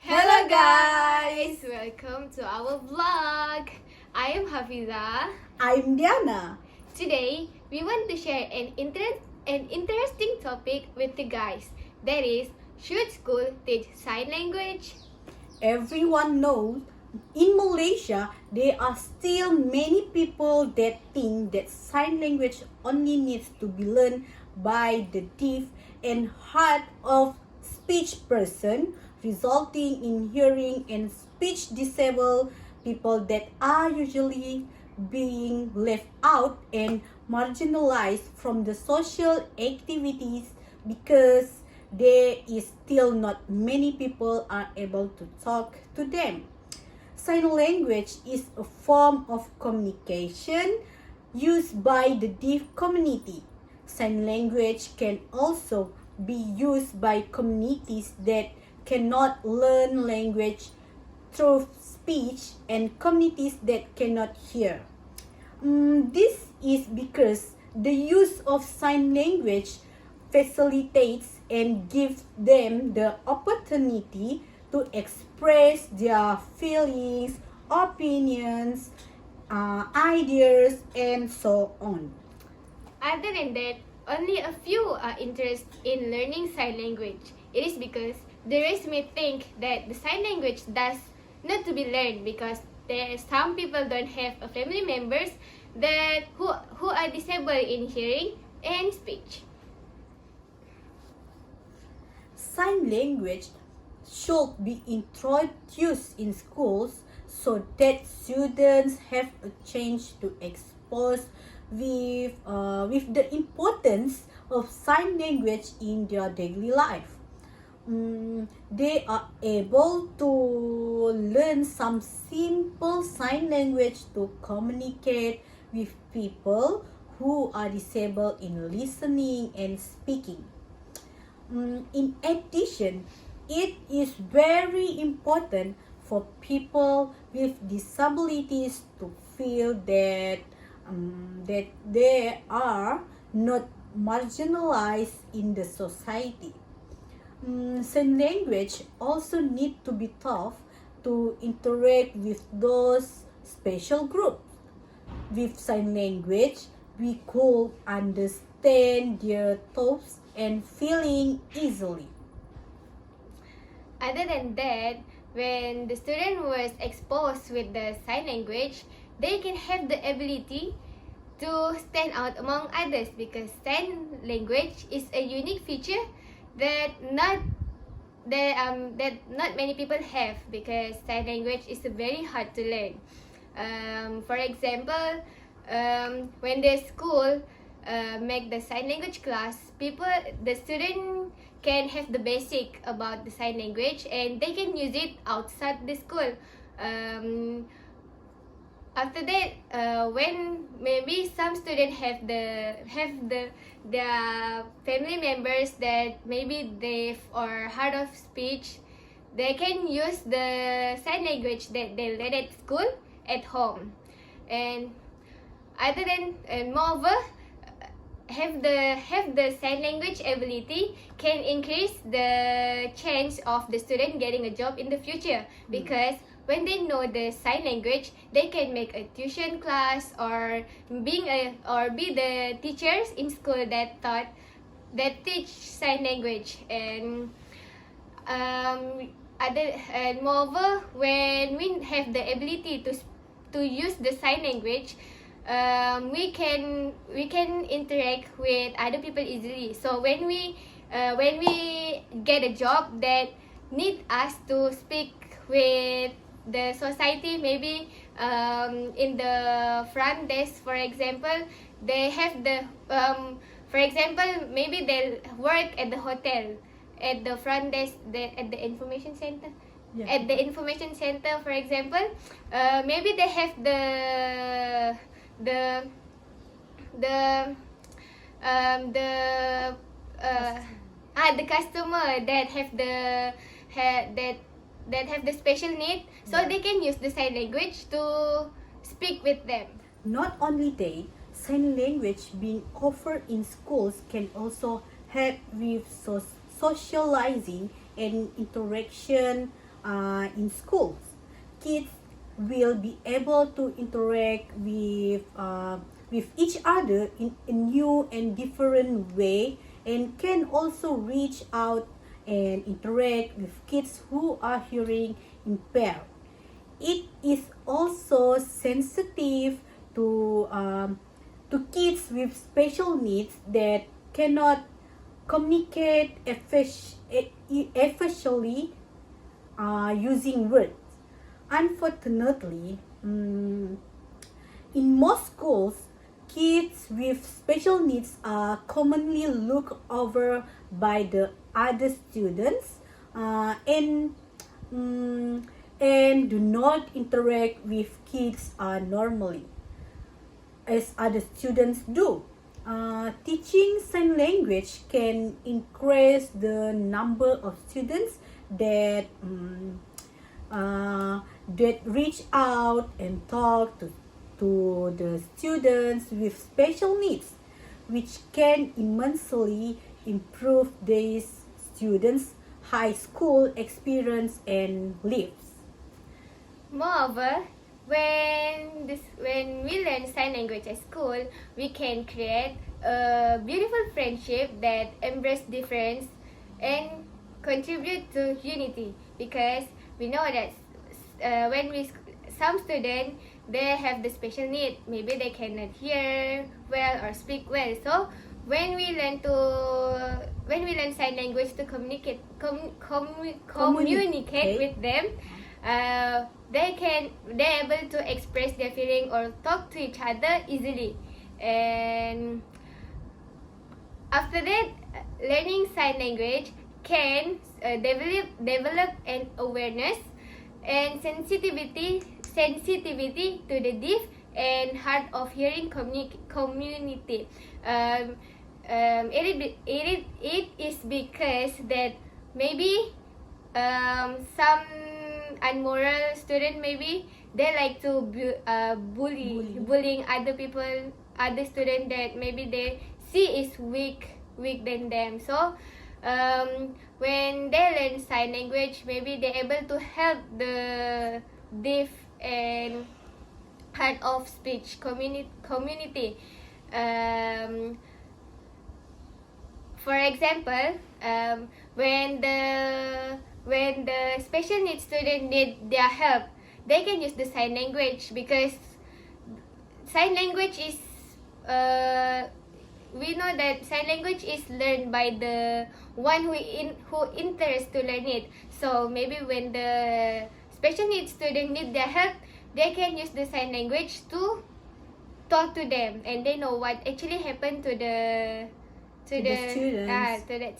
Hello guys! Welcome to our vlog. I am Hafiza. I'm Diana. Today, we want to share an interesting topic with you guys. That is, should school teach sign language? Everyone knows in Malaysia there are still many people that think that sign language only needs to be learned by the deaf and hard of speech person, resulting in hearing and speech disabled people that are usually being left out and marginalized from the social activities because there is still not many people are able to talk to them. Sign language is a form of communication used by the deaf community. Sign language can also be used by communities that cannot learn language through speech and communities that cannot hear. This is because the use of sign language facilitates and gives them the opportunity to express their feelings, opinions, ideas, and so on. Other than that, only a few are interested in learning sign language. It is because the rest may think that the sign language does not to be learned because some people don't have a family members that who are disabled in hearing and speech. Sign language should be introduced in schools so that students have a chance to expose with the importance of sign language in their daily life. They are able to learn some simple sign language to communicate with people who are disabled in listening and speaking. In addition, it is very important for people with disabilities to feel that they are not marginalized in the society. Sign language also need to be taught to interact with those special groups. With sign language, we could understand their thoughts and feeling easily. Other than that, when the student was exposed with the sign language, they can have the ability to stand out among others because sign language is a unique feature that not many people have because sign language is very hard to learn. For example, when the school make the sign language class, the student can have the basic about the sign language and they can use it outside the school. After that, when maybe some students have their family members that maybe deaf or hard of speech, they can use the sign language that they learn at school at home. And moreover, have the sign language ability can increase the chance of the student getting a job in the future because when they know the sign language, they can make a tuition class or be the teachers in school that teach sign language. And moreover, when we have the ability to use the sign language, we can interact with other people easily. So when we get a job that need us to speak with the society, maybe in the front desk, for example, they have the for example, maybe they work at the hotel, at the front desk, at the information center. Yeah. At the information center, for example, maybe they have the customer that have the special need, so Yeah. they can use the sign language to speak with them. Not only that, sign language being offered in schools can also help with socializing and interaction in schools. Kids will be able to interact with each other in a new and different way, and can also reach out and interact with kids who are hearing impaired. It is also sensitive to kids with special needs that cannot communicate efficiently using words. Unfortunately, in most schools, kids with special needs are commonly looked over by the other students and do not interact with kids normally as other students do. Teaching sign language can increase the number of students that reach out and talk to the students with special needs, which can immensely improve these students' high school experience and lives. Moreover, when we learn sign language at school, we can create a beautiful friendship that embrace difference and contribute to unity, because we know that some students, they have the special need, maybe they cannot hear well or speak well. So when we learn sign language to communicate with them, they're able to express their feeling or talk to each other easily. And after that, learning sign language can develop an awareness and sensitivity to the deaf and hard of hearing community. It is because that maybe some unmoral student, maybe they like to bullying other student that maybe they see is weak than them. So when they learn sign language, maybe they're able to help the deaf and hard of speech community. For example, when the special needs student need their help, they can use the sign language, because sign language is we know that sign language is learned by the one who interested to learn it. So maybe when the special needs student need their help, they can use the sign language to talk to them, and they know what actually happened to the students.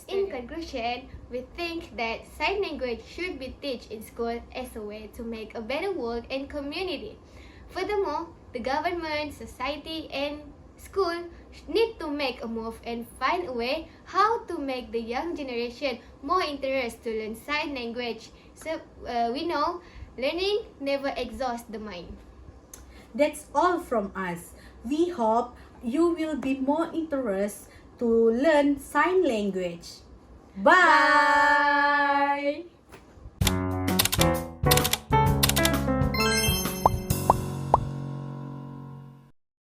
In conclusion, we think that sign language should be taught in school as a way to make a better world and community. Furthermore, the government, society, and school need to make a move and find a way how to make the young generation more interested to learn sign language. So we know learning never exhausts the mind. That's all from us. We hope you will be more interested to learn sign language. Bye!